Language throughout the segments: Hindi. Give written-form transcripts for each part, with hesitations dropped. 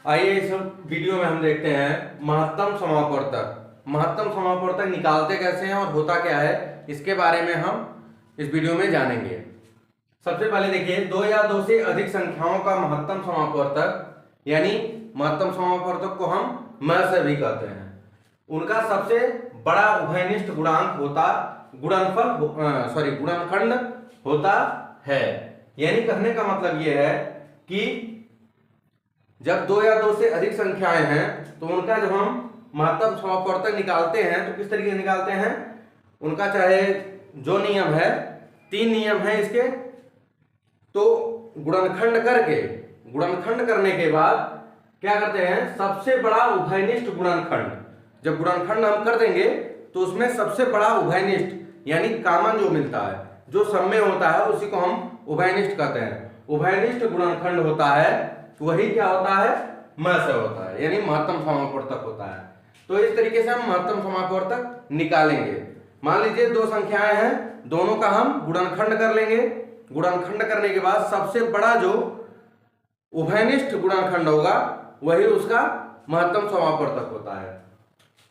आइए इस वीडियो में हम देखते हैं महत्तम समापवर्तक। महत्तम समापवर्तक निकालते कैसे हैं और होता क्या है, इसके बारे में हम इस वीडियो में जानेंगे। सबसे पहले देखिए, दो या दो से अधिक संख्याओं का महत्तम समापवर्तक यानी महत्तम समापवर्तक को हम म से भी कहते हैं। उनका सबसे बड़ा उभयनिष्ठ गुणांक होता गुणनखंड होता है। यानी कहने का मतलब यह है कि जब दो या दो से अधिक संख्याएं हैं तो उनका जब हम महत्तम समापवर्तक निकालते हैं तो किस तरीके से निकालते हैं, उनका चाहे जो नियम है, 3 नियम है इसके, तो गुणनखंड करने के बाद क्या करते हैं, सबसे बड़ा उभयनिष्ठ गुणनखंड। जब गुणनखंड हम कर देंगे तो उसमें सबसे बड़ा उभयनिष्ठ यानी कॉमन जो मिलता है, जो सब में होता है, उसी को हम उभयनिष्ठ कहते हैं। उभयनिष्ठ गुणनखंड होता है वही क्या होता है, म से होता है, यानी महत्तम समापवर्तक होता है। तो इस तरीके से हम महत्तम समापवर्तक निकालेंगे। मान लीजिए दो संख्याएं हैं, दोनों का हम गुणनखंड कर लेंगे। गुणनखंड करने के बाद सबसे बड़ा जो उभयनिष्ठ गुणनखंड होगा वही उसका महत्तम समापवर्तक होता है।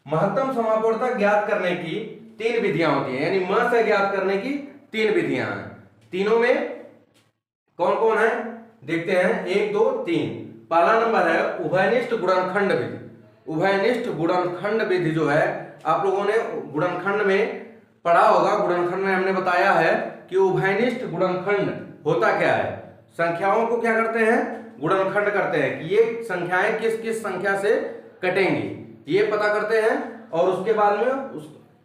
महत्तम समापवर्तक ज्ञात करने की 3 विधियां होती हैं, यानी म से ज्ञात करने की 3 विधियां हैं। तीनों में कौन कौन है देखते हैं, 1 2 3। पहला नंबर है उभयनिष्ठ गुणनखंड विधि। उभयनिष्ठ गुणनखंड विधि जो है, आप लोगों ने गुणनखंड में पढ़ा होगा। गुणनखंड में हमने बताया है कि उभयनिष्ठ गुणनखंड होता क्या है। संख्याओं को क्या करते हैं, गुणनखंड करते हैं कि ये संख्याएं किस किस संख्या से कटेंगी, ये पता करते हैं और उसके बाद में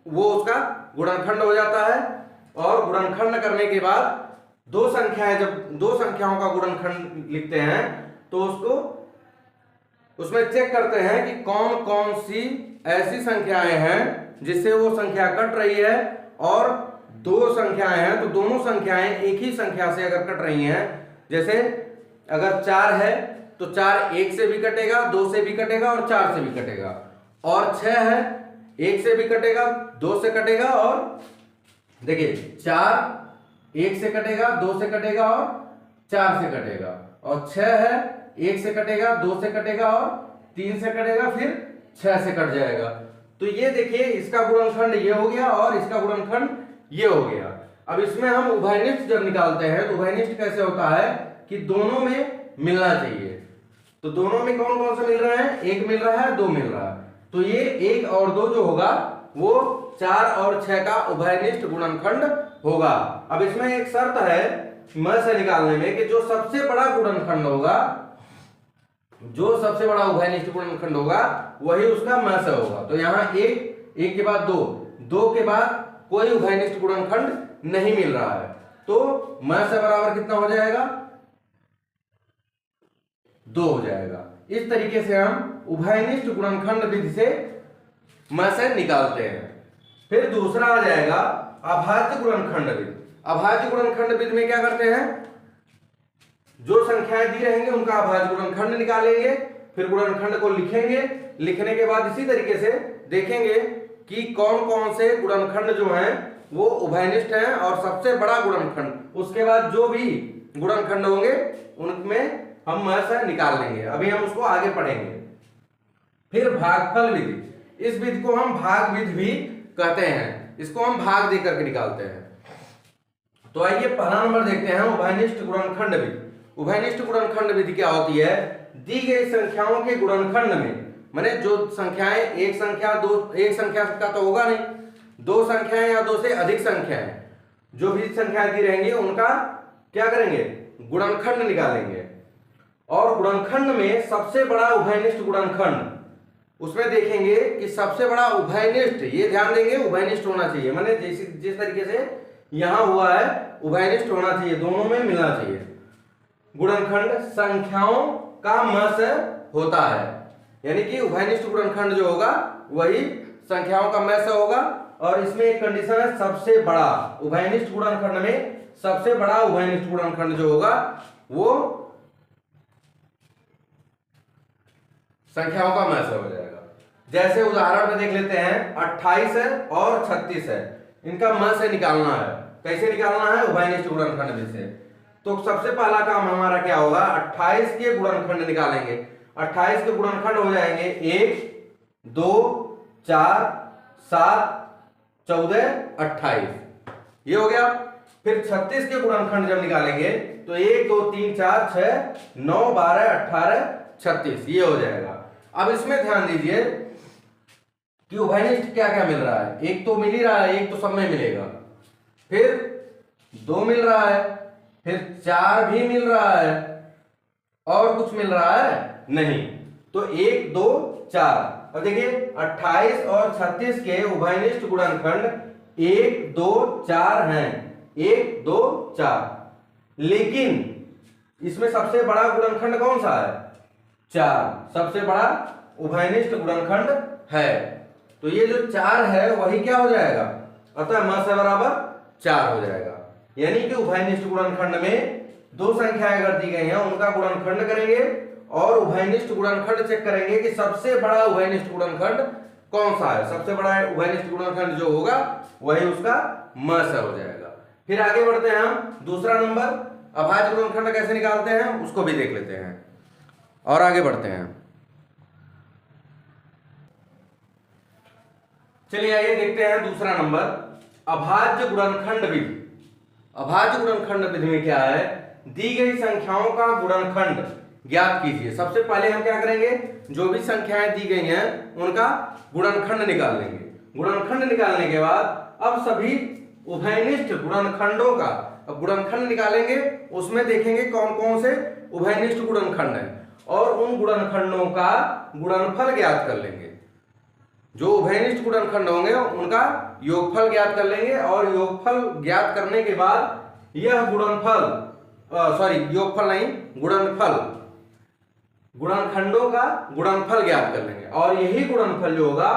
वो उसका गुणनखंड हो जाता है। और गुणनखंड करने के बाद दो संख्याएं, जब दो संख्याओं का गुणनखंड लिखते हैं तो उसमें चेक करते हैं कि कौन कौन सी ऐसी संख्याएं हैं जिससे वो संख्या कट रही है, और दो संख्याएं हैं तो दोनों संख्याएं एक ही संख्या से अगर कट रही हैं। जैसे अगर 4 है तो 4 1 से भी कटेगा, 2 से भी कटेगा और 4 से भी कटेगा। और 6 है, 1 से भी कटेगा, 2 से कटेगा, और देखिए 4 1 से कटेगा, 2 से कटेगा और 4 से कटेगा। और 6 है, 1 से कटेगा, 2 से कटेगा और 3 से कटेगा, फिर 6 से कट जाएगा। तो ये देखिए, इसका गुणनखंड ये हो गया और इसका गुणनखंड ये हो गया। अब इसमें हम उभयनिष्ठ जब निकालते हैं तो उभयनिष्ठ कैसे होता है कि दोनों में मिलना चाहिए। तो दोनों में कौन कौन से मिल रहे हैं, 1 मिल रहा है, 2 मिल रहा है, तो ये 1 और 2 जो होगा वो 4 और 6 का उभयनिष्ठ गुणनखंड होगा। अब इसमें एक शर्त है म से निकालने में कि जो सबसे बड़ा गुणनखंड होगा, जो सबसे बड़ा उभयनिष्ठ गुणनखंड होगा वही उसका म से होगा। तो यहाँ 1 के बाद 2, 2 के बाद कोई उभयनिष्ठ गुणनखंड नहीं मिल रहा है, तो म से बराबर कितना हो जाएगा, 2 हो जाएगा। इस तरीके से हम उभयनिष्ठ गुणनखंड विधि से म से निकालते हैं। फिर दूसरा आ जाएगा अभाज्य गुणनखंड विधि। अभाज्य गुणनखंड विधि में क्या करते हैं, जो संख्याएं दी रहेंगे उनका अभाज्य गुणनखंड निकालेंगे, फिर गुणनखंड को लिखेंगे। लिखने के बाद इसी तरीके से देखेंगे कि कौन कौन से गुणनखंड जो हैं वो उभयनिष्ठ हैं और सबसे बड़ा गुणनखंड, उसके बाद जो भी गुणनखंड होंगे उनमें हम म से निकाल लेंगे। अभी हम उसको आगे पढ़ेंगे। फिर भागफल विधि, इस विधि को हम भाग विधि भी कहते हैं, इसको हम भाग दे करके निकालते हैं। तो आइए पहला नंबर देखते हैं, उभयनिष्ठ गुणनखंड विधि। उभयनिष्ठ गुणनखंड विधि क्या होती है, दी गई संख्याओं के गुणनखंड में, माने जो संख्याएं एक संख्या का तो होगा नहीं, 2 संख्याएं या 2 से अधिक संख्याएं, जो भी संख्याएं दी रहेंगी उनका क्या करेंगे, गुणनखंड निकालेंगे। और गुणनखंड में सबसे बड़ा उभयनिष्ठ गुणनखंड, उसमें देखेंगे कि सबसे बड़ा उभयनिष्ठ, ये ध्यान देंगे उभयनिष्ठ होना चाहिए, माने जिस तरीके से यहां हुआ है उभयनिष्ठ होना चाहिए, दोनों में मिलना चाहिए। गुणनखंड संख्याओं का म से होता है, यानी कि उभयनिष्ठ गुणनखंड जो होगा वही संख्याओं का म से होगा। और इसमें एक कंडीशन है, सबसे बड़ा उभयनिष्ठ गुणनखंड में सबसे बड़ा उभयनिष्ठ गुणनखंड जो होगा वो संख्याओं का म से हो जाएगा। जैसे उदाहरण में देख लेते हैं, 28 है और 36 है, इनका म से निकालना है। कैसे निकालना है, उभयनिष्ठ गुणनखंड में से। तो सबसे पहला काम हमारा क्या होगा, 28 के गुणनखंड निकालेंगे। 28 के गुणनखंड हो जाएंगे 1 2 4 7 14 28, ये हो गया। फिर 36 के गुणनखंड जब निकालेंगे तो 1 2 3 4 6 9 12 18 36, ये हो जाएगा। अब इसमें ध्यान दीजिए कि उभयनिष्ठ क्या क्या मिल रहा है, एक तो मिल ही रहा है, एक तो सब में मिलेगा, फिर 2 मिल रहा है, फिर 4 भी मिल रहा है, और कुछ मिल रहा है नहीं, तो 1 2 4। अब देखिए 28 और 36 के उभयनिष्ठ गुणनखंड 1 2 4 हैं, 1 2 4, लेकिन इसमें सबसे बड़ा गुणनखंड कौन सा है, 4, सबसे बड़ा उभयनिष्ठ गुणनखंड है। तो ये जो 4 है वही क्या हो जाएगा, अतः म से बराबर 4 हो जाएगा। यानी कि उभयनिष्ठ गुणनखंड में दो संख्याएं अगर दी गई हैं उनका गुणनखंड करेंगे और उभयनिष्ठ गुणनखंड चेक करेंगे कि सबसे बड़ा उभयनिष्ठ गुणनखंड कौन सा है। सबसे बड़ा उभयनिष्ठ गुणनखंड जो होगा वही उसका म से हो जाएगा। फिर आगे बढ़ते हैं हम, दूसरा नंबर अभाज्य गुणनखंड कैसे निकालते हैं उसको भी देख लेते हैं और आगे बढ़ते हैं। चलिए आइए देखते हैं दूसरा नंबर, अभाज्य गुणनखंड विधि। अभाज्य गुणनखंड विधि में क्या है, दी गई संख्याओं का गुणनखंड ज्ञात कीजिए। सबसे पहले हम क्या करेंगे, जो भी संख्याएं दी गई हैं उनका गुणनखंड निकाल लेंगे। गुणनखंड निकालने के बाद अब सभी उभयनिष्ठ गुणनखंडों का गुणनखंड निकालेंगे, उसमें देखेंगे कौन कौन से उभयनिष्ठ गुणनखंड हैं और उन गुणनखंडों का गुणनफल ज्ञात कर लेंगे। जो उभयनिष्ठ गुणनखंड होंगे उनका योगफल ज्ञात कर लेंगे और योगफल ज्ञात करने के बाद यह योगफल नहीं, गुणनखंडों का गुणनफल ज्ञात कर लेंगे और यही गुणनफल जो होगा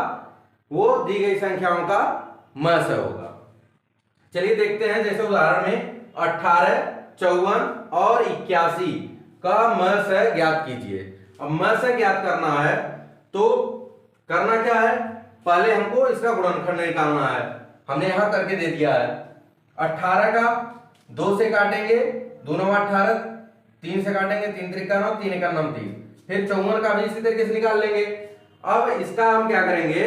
वो दी गई संख्याओं का म से होगा। चलिए देखते हैं, जैसे उदाहरण में 18 54 और 81 का म से ज्ञात कीजिए। अब म से ज्ञात करना है तो करना क्या है, पहले हमको इसका गुणनखंड निकालना है। हमने यहां करके दे दिया है, 18 का 2 से काटेंगे, 2 9 18, 3 से काटेंगे, 3 त्रिका 9, 3 एका 9 3। फिर 54 का भी इसी तरीके से निकाल लेंगे। अब इसका हम क्या करेंगे,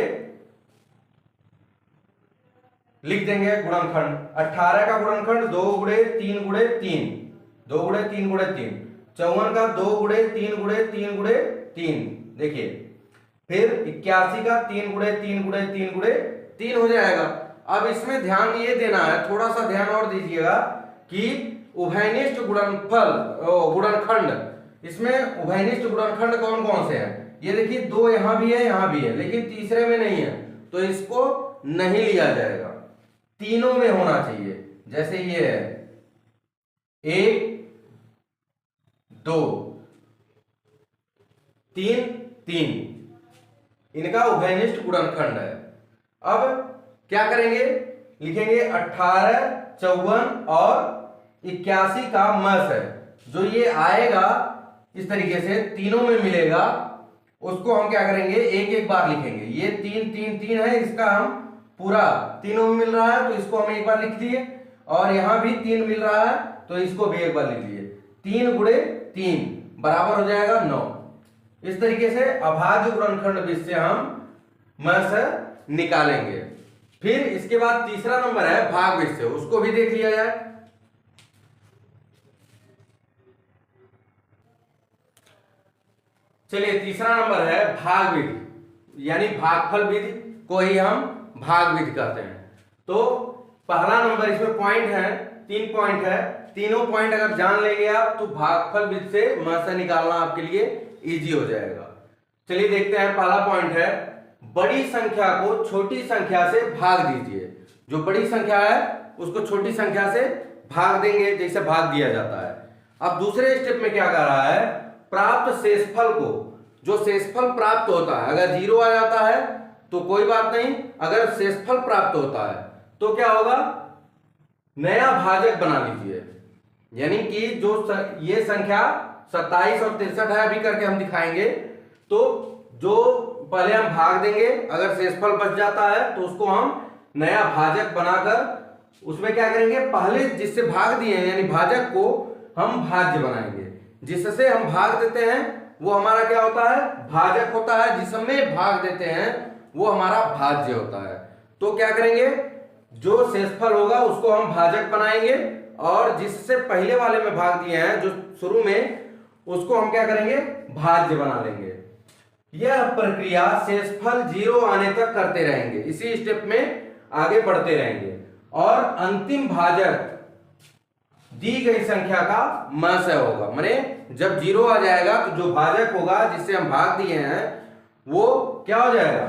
लिख देंगे गुणनखंड। 18 का गुणनखंड 2 गुणे 3 गुणे 3, 2 गुणे 3 गुणे 3। 54 का 2 गुणे 3 गुणे 3 गुणे 3, देखिए। फिर 81 का 3 गुणे 3 गुणे 3 गुणे 3 हो जाएगा। अब इसमें ध्यान ये देना है, थोड़ा सा ध्यान और दीजिएगा कि उभयनिष्ठ गुणनखंड, इसमें उभयनिष्ठ गुणनखंड कौन कौन से हैं। ये देखिए 2 यहां भी है, लेकिन तीसरे में नहीं है, तो इसको नहीं लिया जाएगा, तीनों में होना चाहिए। जैसे ये है 1 2 3 3, इनका उभयनिष्ठ गुणनखंड है। अब क्या करेंगे, लिखेंगे 18 54 और 81 का मस है, जो ये आएगा इस तरीके से तीनों में मिलेगा, उसको हम क्या करेंगे एक एक बार लिखेंगे। ये 3 3 3 है, इसका हम पूरा तीनों में मिल रहा है तो इसको हम एक बार लिख दिए, और यहां भी 3 मिल रहा है तो इसको भी एक बार लिख दिए। 3 गुणे 3 बराबर हो जाएगा 9। इस तरीके से अभाज्य गुणनखंड विधि से हम मस निकालेंगे। फिर इसके बाद तीसरा नंबर है भाग विधि से, उसको भी देख लिया जाए। चलिए तीसरा नंबर है भाग विधि, यानी भागफल विधि को ही हम भाग विधि कहते हैं। तो पहला नंबर, इसमें पॉइंट है, 3 पॉइंट है, तीनों पॉइंट अगर जान लेंगे आप तो भागफल विधि से म से निकालना आपके लिए इजी हो जाएगा। चलिए देखते हैं, पहला पॉइंट है बड़ी संख्या को छोटी संख्या से भाग दीजिए। जो बड़ी संख्या है उसको छोटी संख्या से भाग देंगे, जैसे भाग दिया जाता है। अब दूसरे स्टेप में क्या कर रहा है, प्राप्त शेषफल को, जो शेषफल प्राप्त होता है, अगर 0 आ जाता है तो कोई बात नहीं, अगर शेषफल प्राप्त होता है तो क्या होगा, नया भाजक बना लीजिए। यानी कि जो ये संख्या 27 और 63 है, अभी करके हम दिखाएंगे। तो जो पहले हम भाग देंगे, अगर शेषफल बच जाता है तो उसको हम नया भाजक बनाकर उसमें क्या करेंगे, पहले जिससे भाग दिए यानी भाजक को हम भाज्य बनाएंगे। जिससे हम भाग देते हैं वो हमारा क्या होता है, भाजक होता है। जिसमें भाग देते हैं वो हमारा भाज्य होता है। तो क्या करेंगे, जो शेषफल होगा उसको हम भाजक बनाएंगे, और जिससे पहले वाले में भाग दिए हैं जो शुरू में, उसको हम क्या करेंगे, भाज्य बना लेंगे। यह प्रक्रिया शेषफल 0 आने तक करते रहेंगे, इसी स्टेप में आगे बढ़ते रहेंगे। और अंतिम भाजक दी गई संख्या का म से होगा, माने जब 0 आ जाएगा तो जो भाजक होगा जिससे हम भाग दिए हैं वो क्या हो जाएगा,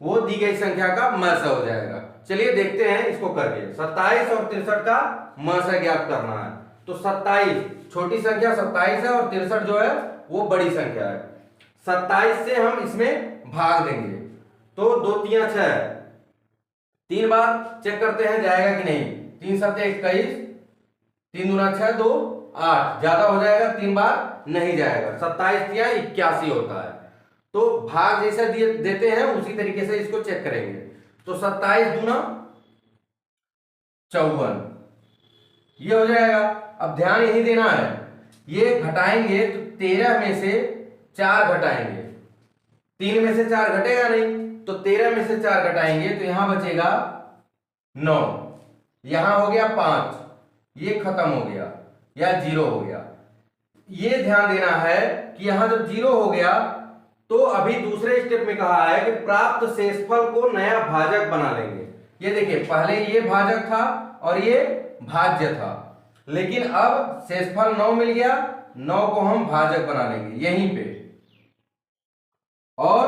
वो दी गई संख्या का म से हो जाएगा। चलिए देखते हैं इसको करके। 27 और 63 का म से ज्ञात करना है। तो 27 छोटी संख्या 27 है और 63 जो है वो बड़ी संख्या है। 27 से हम इसमें भाग देंगे तो 2 3 6, 3 बार चेक करते हैं जाएगा कि नहीं। 3 7 21, 3 दूना 6, 2 8, ज्यादा हो जाएगा, 3 बार नहीं जाएगा। 27 या 81 होता है। तो भाग जैसा देते हैं उसी तरीके से इसको चेक करेंगे। तो 27 दूना 54, ये हो जाएगा। अब ध्यान यही देना है, ये घटाएंगे तो 13 में से 4 घटाएंगे, 3 में से 4 घटेगा नहीं, तो 13 में से 4 घटाएंगे तो यहां बचेगा 9, यहां हो गया 5, ये खत्म हो गया या 0 हो गया। ये ध्यान देना है कि यहां जब 0 हो गया तो अभी दूसरे स्टेप में कहा है कि प्राप्त शेषफल को नया भाजक बना लेंगे। ये देखिए, पहले ये भाजक था और ये भाज्य था, लेकिन अब शेषफल 9 मिल गया, 9 को हम भाजक बना लेंगे यहीं पे। और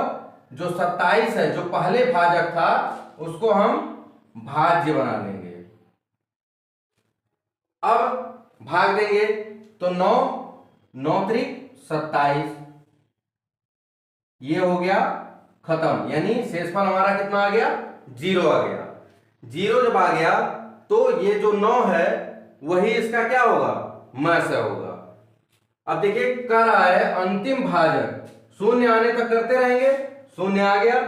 जो 27 है जो पहले भाजक था उसको हम भाज्य बना लेंगे। अब भाग देंगे तो 9 9 त्रिक 27, ये हो गया खत्म, यानी शेषफल हमारा कितना आ गया, 0 आ गया। 0 जब आ गया तो ये जो 9 है वही इसका क्या होगा, म से होगा। अब देखिए कर रहा है अंतिम भाजक, 0 आने तक करते रहेंगे, 0 आ गया।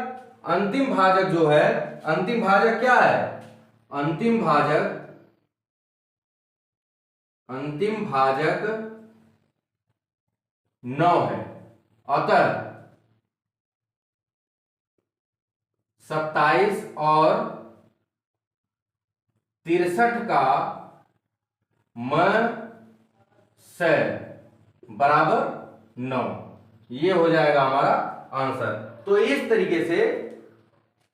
अंतिम भाजक जो है, अंतिम भाजक क्या है, अंतिम भाजक 9 है। अतः 27 और 63 का म से बराबर 9, ये हो जाएगा हमारा आंसर। तो इस तरीके से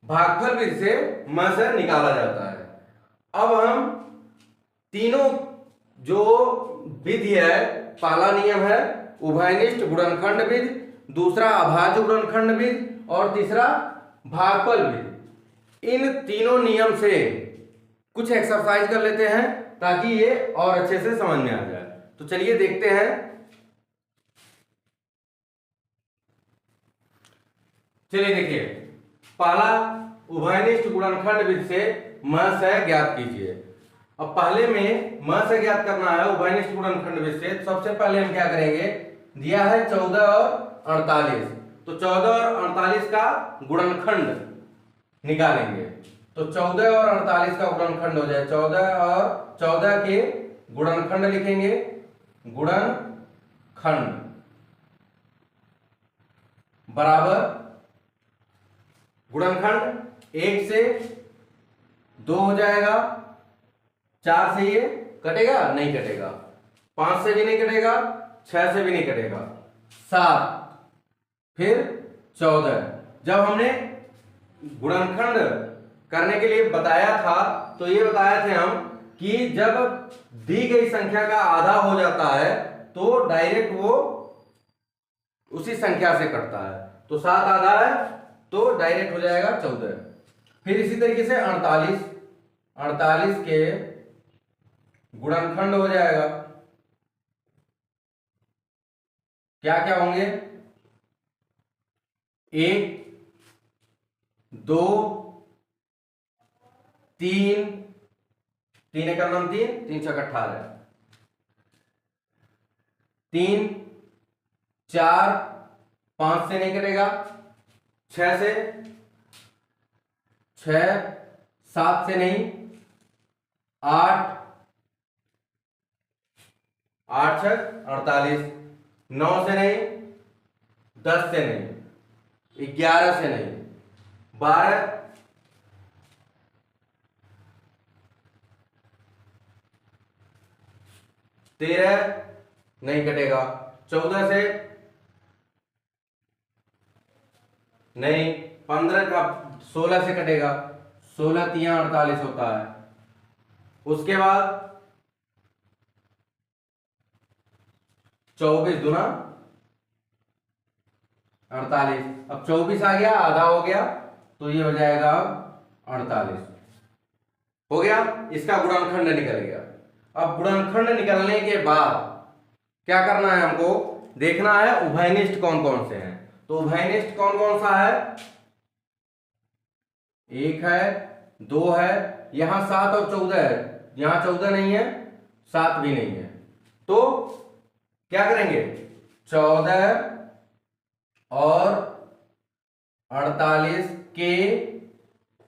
भागफल विधि से म से निकाला जाता है। अब हम तीनों जो विधि है, पहला नियम है उभयनिष्ठ गुणनखंड विधि, दूसरा अभाज्य गुणनखंड विधि और तीसरा भागफल विधि। इन तीनों नियम से कुछ एक्सरसाइज कर लेते हैं ताकि ये और अच्छे से समझ में आ जाए। तो चलिए देखते हैं। चलिए देखिए, पहला उभयनिष्ठ गुणनखंड विधि से म से ज्ञात कीजिए। अब पहले में म से ज्ञात करना है उभयनिष्ठ गुणनखंड विधि से। सबसे पहले हम क्या करेंगे, दिया है 14 और 48, तो 14 और 48 का गुणनखंड निकालेंगे। तो 14 और 48 का गुणनखंड हो जाए, 14 और 14 के गुणनखंड लिखेंगे, गुणनखंड बराबर गुणनखंड 1 से 2 हो जाएगा, 4 से ये कटेगा नहीं कटेगा, 5 से भी नहीं कटेगा, 6 से भी नहीं कटेगा, 7, फिर 14। जब हमने गुणनखंड करने के लिए बताया था तो ये बताया थे हम कि जब दी गई संख्या का आधा हो जाता है तो डायरेक्ट वो उसी संख्या से कटता है। तो 7 आधा है तो डायरेक्ट हो जाएगा 14। फिर इसी तरीके से 48 के गुणनखंड हो जाएगा, क्या क्या होंगे, 1 2 3, 3 का नाम 3, 3 6 18, 3 4, 5 से नहीं कटेगा, 6 से, 6 7 से नहीं, 8 8 6 48, 9 से नहीं, 10 से नहीं, 11 से नहीं, 12, 13 नहीं कटेगा, 14 से नहीं, 15 का 16 से कटेगा, 16 तिया 48 होता है। उसके बाद 24 दुना 48, अब 24 आ गया, आधा हो गया, तो ये हो जाएगा 48 हो गया, इसका गुणनखंड निकल गया। अब गुणनखंड निकलने के बाद क्या करना है हमको, देखना है उभयनिष्ठ कौन कौन से हैं। तो उभयनिष्ठ कौन कौन सा है, 1 है, 2 है, यहां 7 और 14 है, यहां 14 नहीं है, 7 भी नहीं है, तो क्या करेंगे, 14 और 48 के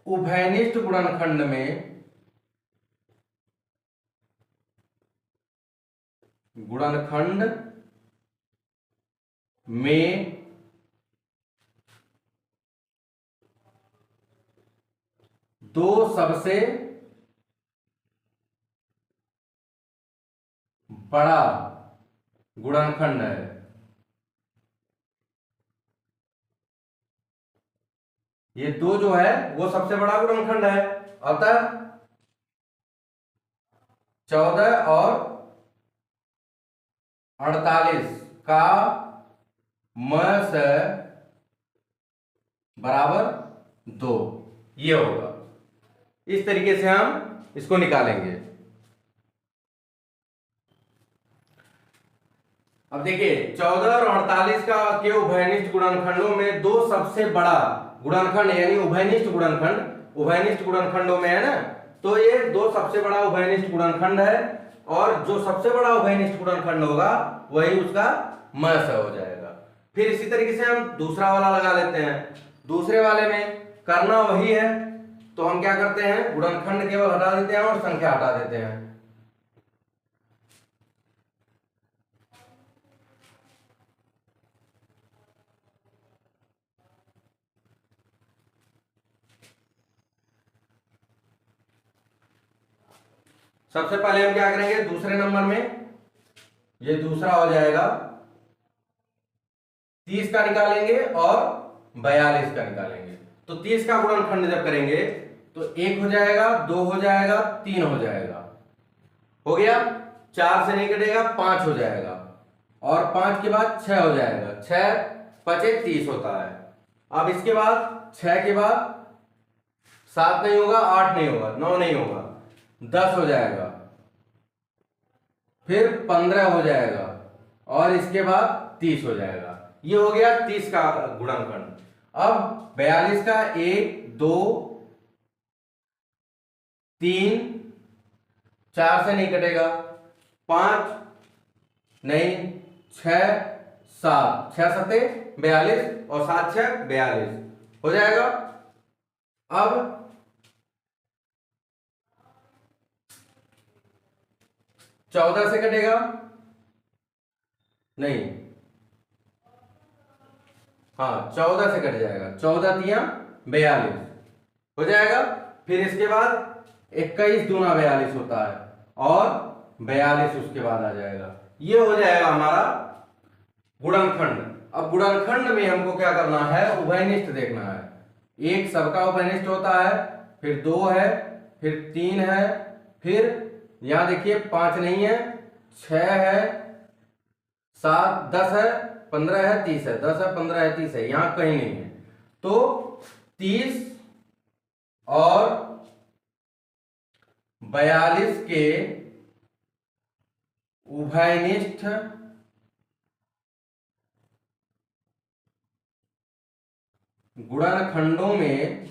उभयनिष्ठ गुणनखंड में दो सबसे बड़ा गुणनखंड है। ये दो जो है वो सबसे बड़ा गुणनखंड है, अतः 14 और 48 का म से बराबर 2, ये होगा। इस तरीके से हम इसको निकालेंगे। अब देखिए 14 और 48 का के उभयनिष्ठ गुणनखंडों में दो सबसे बड़ा गुणनखंड यानी उभयनिष्ठ गुणनखंड, उभयनिष्ठ गुणनखंडों में है ना, तो ये दो सबसे बड़ा उभयनिष्ठ गुणनखंड है, और जो सबसे बड़ा उभयनिष्ठ गुणनखंड होगा वही उसका म से हो जाएगा। फिर इसी तरीके से हम दूसरा वाला लगा लेते हैं। दूसरे वाले में करना वही है, तो हम क्या करते हैं, गुणनखंड केवल हटा देते हैं और संख्या हटा देते हैं। सबसे पहले हम क्या करेंगे, दूसरे नंबर में ये दूसरा हो जाएगा, 30 का निकालेंगे और 42 का निकालेंगे। तो 30 का गुणनखंड जब करेंगे तो 1 हो जाएगा, 2 हो जाएगा, 3 हो जाएगा, हो गया, 4 से नहीं कटेगा, 5 हो जाएगा, और 5 के बाद 6 हो जाएगा, 6 5 30 होता है। अब इसके बाद 6 के बाद 7 नहीं होगा, 8 नहीं होगा, 9 नहीं होगा, 10 हो जाएगा, फिर 15 हो जाएगा, और इसके बाद 30 हो जाएगा। ये हो गया 30 का गुणनखंड। अब 42 का 1 2 3, 4 से नहीं कटेगा, 5 नहीं, 6 7, 6 7 42 और 7 6 42 हो जाएगा। अब 14 से कटेगा नहीं, हाँ 14 से कट जाएगा, 14 तिया 42 हो जाएगा। फिर इसके बाद 21 दूना 42 होता है, और 42 उसके बाद आ जाएगा। ये हो जाएगा हमारा गुणनखंड। अब गुणनखंड में हमको क्या करना है, उभयनिष्ठ देखना है। एक सबका उभयनिष्ठ होता है, फिर 2 है, फिर 3 है, फिर यहां देखिए 5 नहीं है, 6 है, 7 10 है, 15 है, 30 है, 10 है, 15 है, 30 है, यहां कहीं नहीं है। तो 30 और 42 के उभयनिष्ठ गुणनखंडों में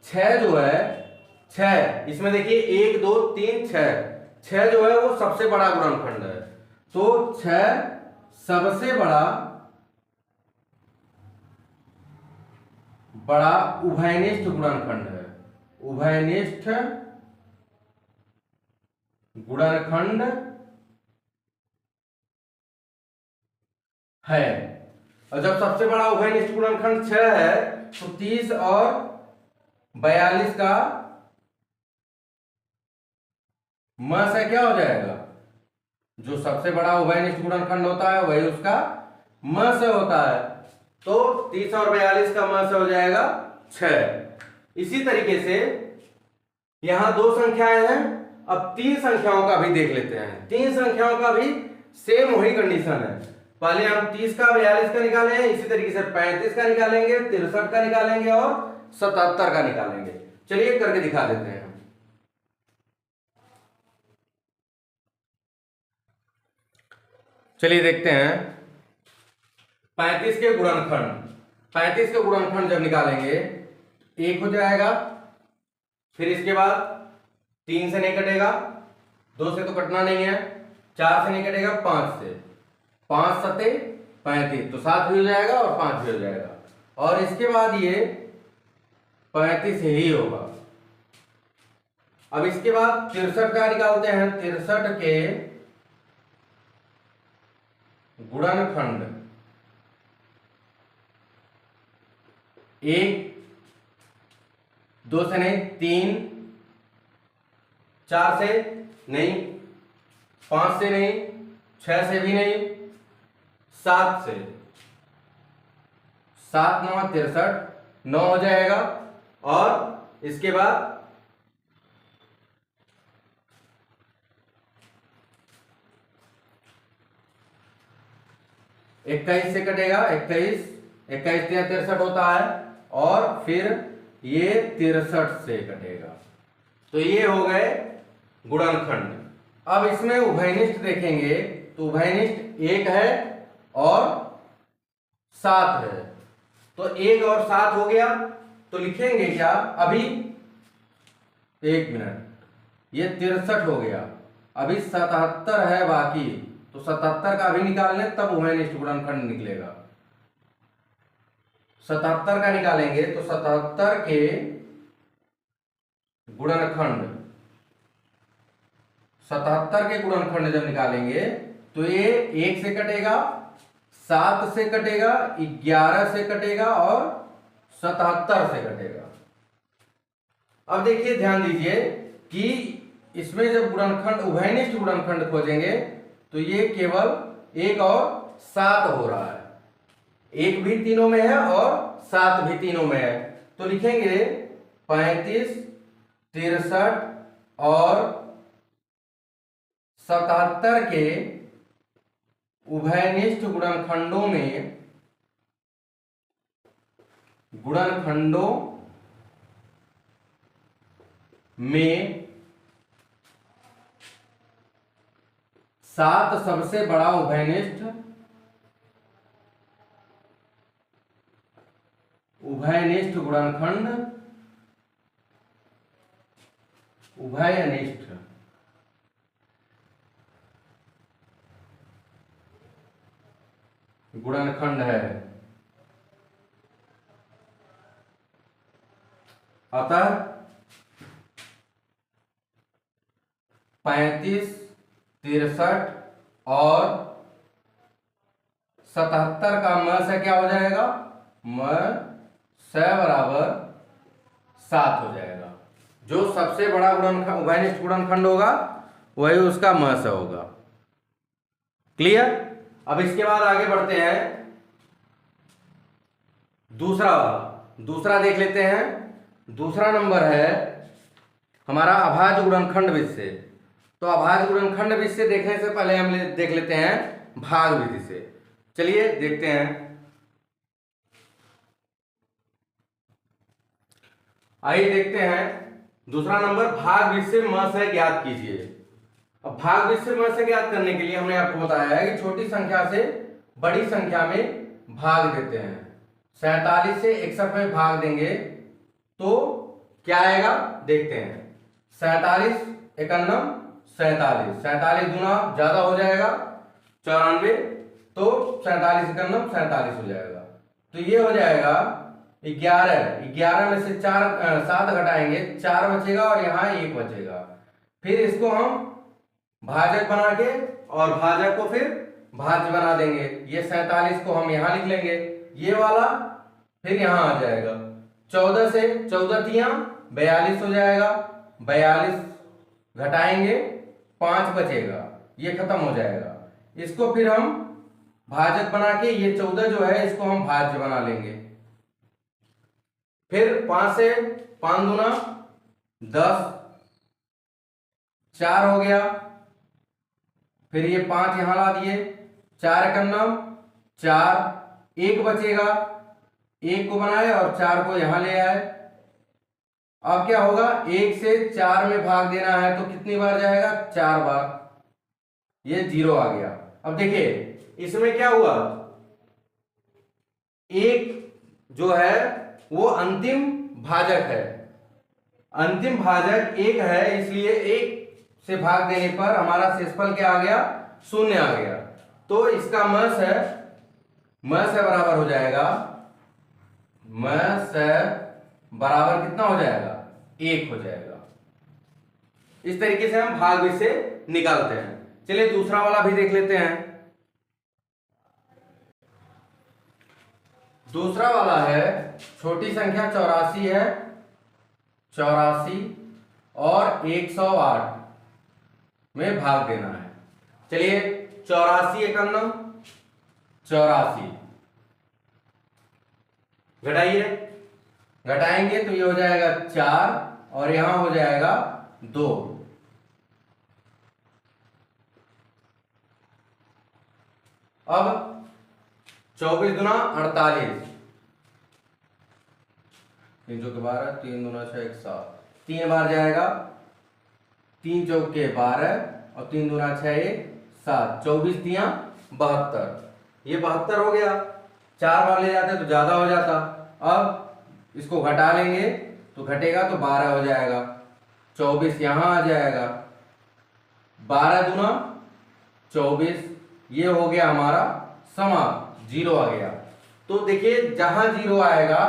6 जो है, 6 इसमें देखिए 1 2 3 6, 6 जो है वो सबसे बड़ा गुणनखंड है। तो 6 सबसे बड़ा उभयनिष्ठ गुणनखंड है। उभयनिष्ठ गुणनखंड है। और जब सबसे बड़ा उभयनिष्ठ गुणनखंड 6 है तो 30 और 42 का म से क्या हो जाएगा? जो सबसे बड़ा उभयनिष्ठ गुणनखंड होता है वही उसका म से होता है। तो 30 और 42 का म से हो जाएगा 6। इसी तरीके से यहां 2 संख्याएं हैं। अब 3 संख्याओं का भी देख लेते हैं। 3 संख्याओं का भी सेम वही कंडीशन है। पहले हम 30 का 42 का निकाले हैं, इसी तरीके से 35 का निकालेंगे, 63 का निकालेंगे और 77 का निकालेंगे। चलिए करके दिखा देते हैं। चलिए देखते हैं 35 के गुणनखंड। 35 के गुणनखंड जब निकालेंगे 1 हो जाएगा, फिर इसके बाद 3 से नहीं कटेगा, 2 से तो कटना नहीं है, 4 से नहीं कटेगा, 5 से, 5 सते 35 तो 7 भी हो जाएगा और 5 भी हो जाएगा। और इसके बाद ये 35 ही होगा। अब इसके बाद 63 का निकालते हैं। 63 के गुणनखंड 1, 2 से नहीं, 3, 4 से नहीं, 5 से नहीं, 6 से भी नहीं, 7 से, 7 9 63, 9 हो जाएगा। और इसके बाद 21 से कटेगा, 21 63 होता है, और फिर ये 63 से कटेगा। तो ये हो गए गुणनखंड। अब इसमें उभयनिष्ठ देखेंगे तो उभयनिष्ठ 1 है और 7 है। तो 1 और 7 हो गया, तो लिखेंगे क्या? अभी 1 मिनट, ये 63 हो गया, अभी 77 है बाकी, तो 77 का भी निकाल लें तब उभयनिष्ठ गुणनखंड निकलेगा। 77 का निकालेंगे तो 77 के गुणनखंड, 77 के गुणनखंड जब निकालेंगे तो ये 1 से कटेगा, 7 से कटेगा, 11 से कटेगा और 77 से कटेगा। अब देखिए ध्यान दीजिए कि इसमें जब गुणनखंड उभयनिष्ठ गुणनखंड खोजेंगे तो ये केवल 1 और 7 हो रहा है। 1 भी तीनों में है और 7 भी तीनों में है। तो लिखेंगे 35, 63 और 77 के उभयनिष्ठ गुणनखंडों में 7 सबसे बड़ा उभयनिष्ठ गुणनखंड, उभयनिष्ठ गुणनखंड है। अतः 35, 63 और 77 का म से क्या हो जाएगा? म से बराबर 7 हो जाएगा। जो सबसे बड़ा गुणनखंड उभयनिष्ठ गुणनखंड होगा वही उसका म से होगा। क्लियर? अब इसके बाद आगे बढ़ते हैं, दूसरा देख लेते हैं। दूसरा नंबर है हमारा अभाज्य गुणनखंड विधि से। तो अभाज्य गुणनखंड विधि से देखने से पहले हम देख लेते हैं भाग विधि से। चलिए देखते हैं। आइए देखते हैं दूसरा नंबर, भाग विधि से म से ज्ञात कीजिए। अब भाग विधि से म से ज्ञात करने के लिए हमने आपको बताया है कि छोटी संख्या से बड़ी संख्या में भाग देते हैं। 47 से 61 में भाग देंगे तो क्या आएगा देखते हैं। 47 51 47, 47 गुना ज्यादा हो जाएगा 94, तो 47 51 47 हो जाएगा। तो ये हो जाएगा 11 में से 7 घटाएंगे, 4 बचेगा और यहाँ 1 बचेगा। फिर इसको हम भाजक बना के और भाजक को फिर भाज्य बना देंगे। ये 47 को हम यहाँ लिख लेंगे, ये वाला फिर यहाँ आ जाएगा। 14 से 14 तियां 42 हो जाएगा, 42 घटाएंगे 5 बचेगा, ये खत्म हो जाएगा। इसको फिर हम भाजक बना के ये 14 जो है इसको हम भाज्य बना लेंगे। फिर 5 से 5 दूना 10, 4 हो गया। फिर ये 5 यहां ला दिए, 4 का 9 4, 1 बचेगा, 1 को बनाए और 4 को यहां ले आए। अब क्या होगा, 1 से 4 में भाग देना है तो कितनी बार जाएगा, 4 बार। ये 0 आ गया। अब देखिए इसमें क्या हुआ, 1 जो है वो अंतिम भाजक है, अंतिम भाजक 1 है, इसलिए 1 से भाग देने पर हमारा शेषफल क्या आ गया, 0 आ गया। तो इसका म से बराबर हो जाएगा, म से बराबर कितना हो जाएगा, 1 हो जाएगा। इस तरीके से हम भाग भी से निकालते हैं। चलिए दूसरा वाला भी देख लेते हैं। दूसरा वाला है, छोटी संख्या 84 है, 84 और 108 में भाग देना है। चलिए 84 एकम 84 घटाइए, घटाएंगे तो ये हो जाएगा 4 और यहां हो जाएगा 2। अब 24 दुना 48, 3 चौके 12, 3 दुना 6 1 7, 3 बार जाएगा, 3 चौके 12 और 3 दुना 6 1 7, 24 तियां 72, ये 72 हो गया। 4 बार ले जाते तो ज्यादा हो जाता। अब इसको घटा लेंगे तो घटेगा तो 12 हो जाएगा, 24 यहां आ जाएगा, 12 दुना 24, ये हो गया हमारा समाप्त, 0 आ गया। तो देखिए जहां 0 आएगा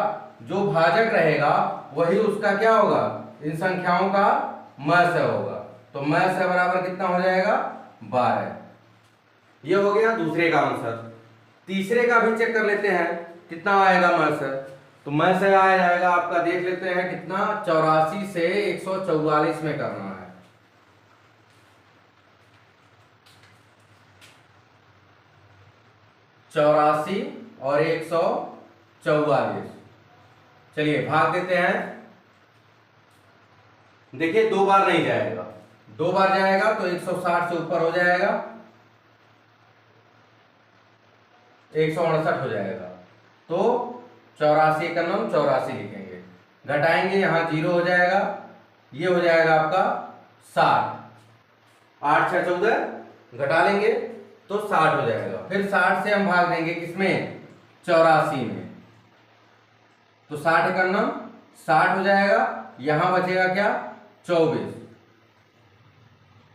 जो भाजक रहेगा वही उसका क्या होगा, इन संख्याओं का म से होगा। तो म से बराबर कितना हो जाएगा, 12। ये हो गया दूसरे का आंसर। तीसरे का भी चेक कर लेते हैं कितना आएगा म से। तो म से आ जाएगा आपका, देख लेते हैं कितना, 84 से 144 में करना है। चौरासी और 144, चलिए भाग देते हैं। देखिए 2 बार नहीं जाएगा, 2 बार जाएगा तो 160 से ऊपर हो जाएगा, 168 हो जाएगा। तो 84 का नाम 84 लिखेंगे, घटाएंगे यहाँ 0 हो जाएगा, ये हो जाएगा आपका 60, 8 6 14 घटा लेंगे तो 60 हो जाएगा। फिर 60 से हम भाग देंगे किसमें, 84 में, तो 60 का नाम 60 हो जाएगा, यहां बचेगा क्या, 24।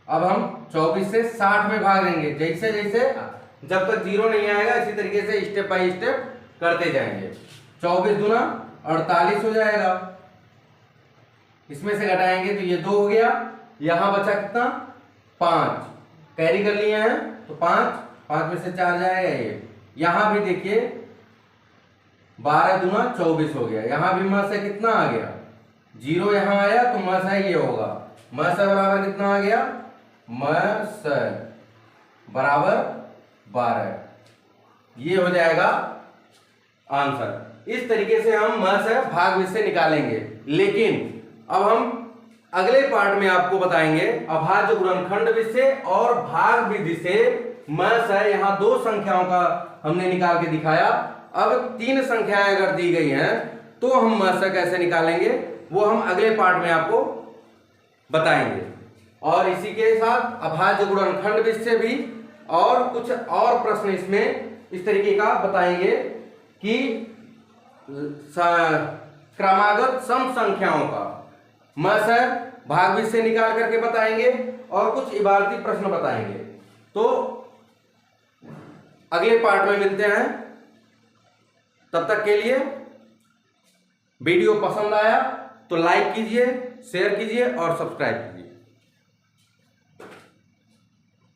अब हम 24 से 60 में भाग देंगे, जैसे जैसे जब तक 0 नहीं आएगा इसी तरीके से स्टेप बाय स्टेप करते जाएंगे। 24 दुना 48 हो जाएगा, इसमें से घटाएंगे तो ये 2 हो गया, यहां बचा कितना, 5, कैरी कर लिए हैं तो 5 में से 4 जाएगा ये। यहां भी देखिए 12 दुना 24 हो गया, यहां भी म से कितना आ गया, 0 यहां आया तो म से ये होगा, म से बराबर कितना आ गया, म से बराबर 12, ये हो जाएगा आंसर। इस तरीके से हम म से भाग विधि से निकालेंगे। लेकिन अब हम अगले पार्ट में आपको बताएंगे अभाज्य गुणनखंड विधि से और भाग विधि से म से। यहाँ 2 संख्याओं का हमने निकाल के दिखाया, अब 3 संख्याएं अगर दी गई हैं तो हम म से कैसे निकालेंगे वो हम अगले पार्ट में आपको बताएंगे। और इसी के साथ अभाज्य गुणनखंड विधि से भी और कुछ और प्रश्न इसमें इस तरीके का बताएंगे कि क्रमागत सम संख्याओं का म से भाग विधि से निकाल करके बताएंगे और कुछ इबारती प्रश्न बताएंगे। तो अगले पार्ट में मिलते हैं, तब तक के लिए वीडियो पसंद आया तो लाइक कीजिए, शेयर कीजिए और सब्सक्राइब कीजिए।